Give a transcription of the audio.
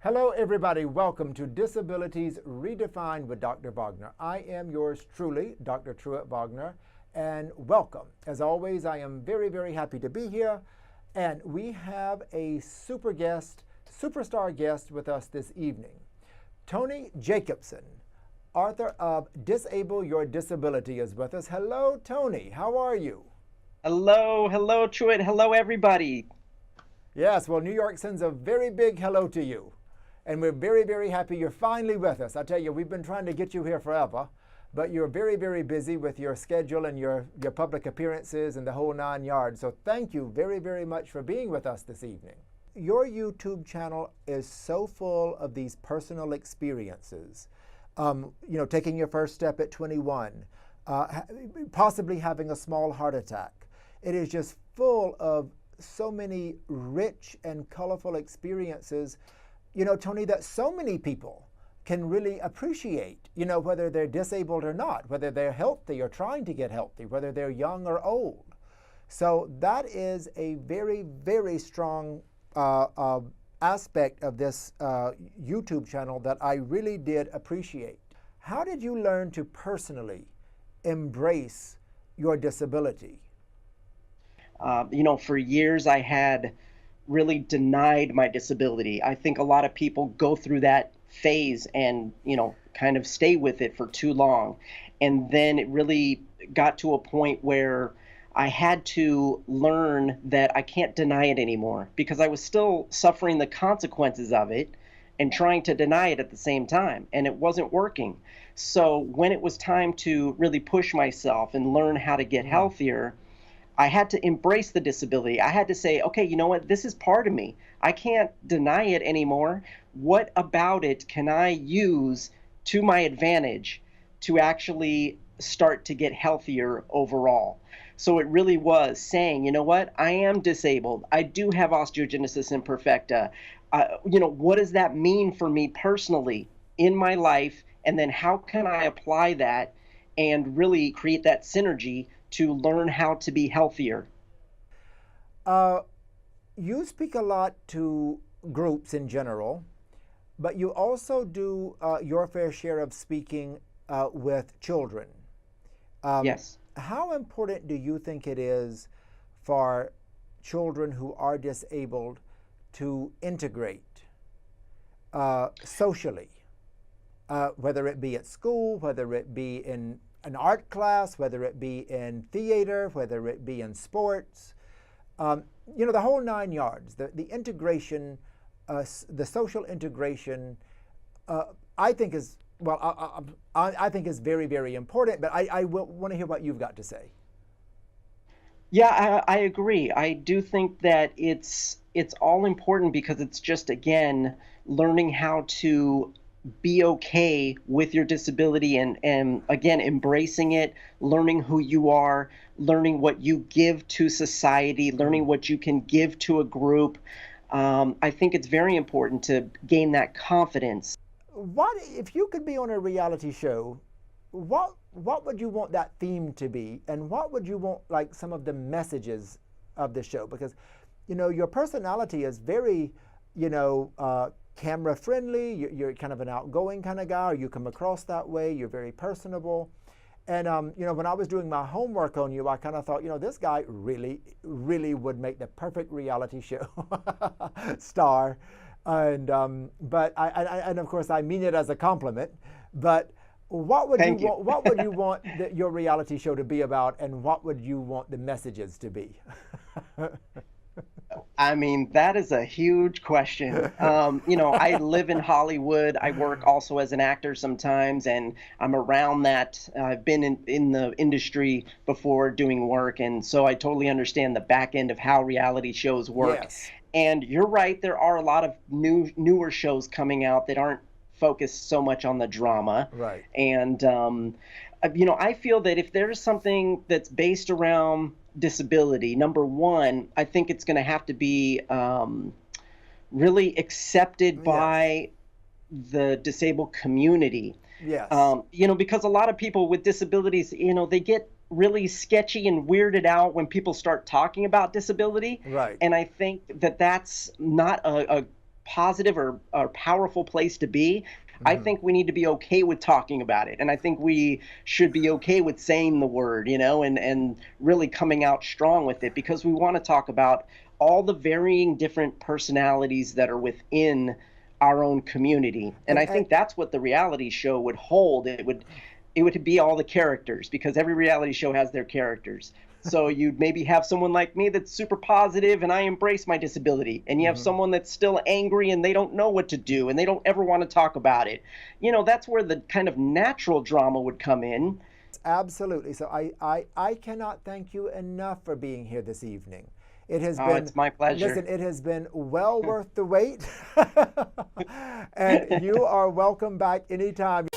Hello, everybody. Welcome to Disabilities Redefined with Dr. Wagner. I am yours truly, Dr. Truett Wagner, and welcome. As always, I am very, very happy to be here, and we have a superstar guest with us this evening. Tony Jacobsen, author of Disable Your Disability, is with us. Hello, Tony. How are you? Hello, Truett. Hello, everybody. Yes, well, New York sends a very big hello to you. And we're very, very happy you're finally with us. I tell you, we've been trying to get you here forever, but you're very, very busy with your schedule and your public appearances and the whole 9 yards. So thank you very, very much for being with us this evening. Your YouTube channel is so full of these personal experiences. Taking your first step at 21, possibly having a small heart attack. It is just full of so many rich and colorful experiences, Tony, that so many people can really appreciate, whether they're disabled or not, whether they're healthy or trying to get healthy, whether they're young or old. So that is a very, very strong aspect of this YouTube channel that I really did appreciate. How did you learn to personally embrace your disability? For years I had really denied my disability. I think a lot of people go through that phase and, kind of stay with it for too long. And then it really got to a point where I had to learn that I can't deny it anymore because I was still suffering the consequences of it and trying to deny it at the same time, and it wasn't working. So when it was time to really push myself and learn how to get healthier, I had to embrace the disability. I had to say, okay, you know what? This is part of me. I can't deny it anymore. What about it can I use to my advantage to actually start to get healthier overall? So it really was saying, you know what? I am disabled. I do have osteogenesis imperfecta. What does that mean for me personally in my life? And then how can I apply that and really create that synergy to learn how to be healthier? You speak a lot to groups in general, but you also do your fair share of speaking with children. Yes. How important do you think it is for children who are disabled to integrate socially, whether it be at school, whether it be in an art class, whether it be in theater, whether it be in sports, the whole 9 yards, the integration, the social integration, I think is, I think is very, very important, but I want to hear what you've got to say. Yeah, I agree. I do think that it's all important because it's just, again, learning how to be okay with your disability and again embracing it, learning who you are, learning what you give to society, learning what you can give to a group. I think it's very important to gain that confidence. What if you could be on a reality show? What would you want that theme to be, and what would you want like some of the messages of the show? Because your personality is very camera friendly. You're kind of an outgoing kind of guy, or you come across that way. You're very personable. And, when I was doing my homework on you, I kind of thought, this guy really, really would make the perfect reality show star. And, and of course, I mean it as a compliment. But what would Thank you. what would you want your reality show to be about, and what would you want the messages to be? I mean, that is a huge question. I live in Hollywood. I work also as an actor sometimes, and I'm around that. I've been in the industry before doing work, and so I totally understand the back end of how reality shows work. Yes. And you're right, there are a lot of newer shows coming out that aren't focused so much on the drama. Right. And I feel that if there's something that's based around disability, number one, I think it's going to have to be really accepted by the disabled community. Yes. Because a lot of people with disabilities, they get really sketchy and weirded out when people start talking about disability. Right. And I think that that's not a positive or powerful place to be, I think we need to be okay with talking about it. And I think we should be okay with saying the word, and really coming out strong with it, because we want to talk about all the varying different personalities that are within our own community. And I think that's what the reality show would hold. It would be all the characters, because every reality show has their characters. So you'd maybe have someone like me that's super positive and I embrace my disability. And you have someone that's still angry and they don't know what to do and they don't ever want to talk about it. That's where the kind of natural drama would come in. Absolutely. So I cannot thank you enough for being here this evening. It has Oh, been, it's my pleasure. listen, it has been well worth the wait. And you are welcome back anytime.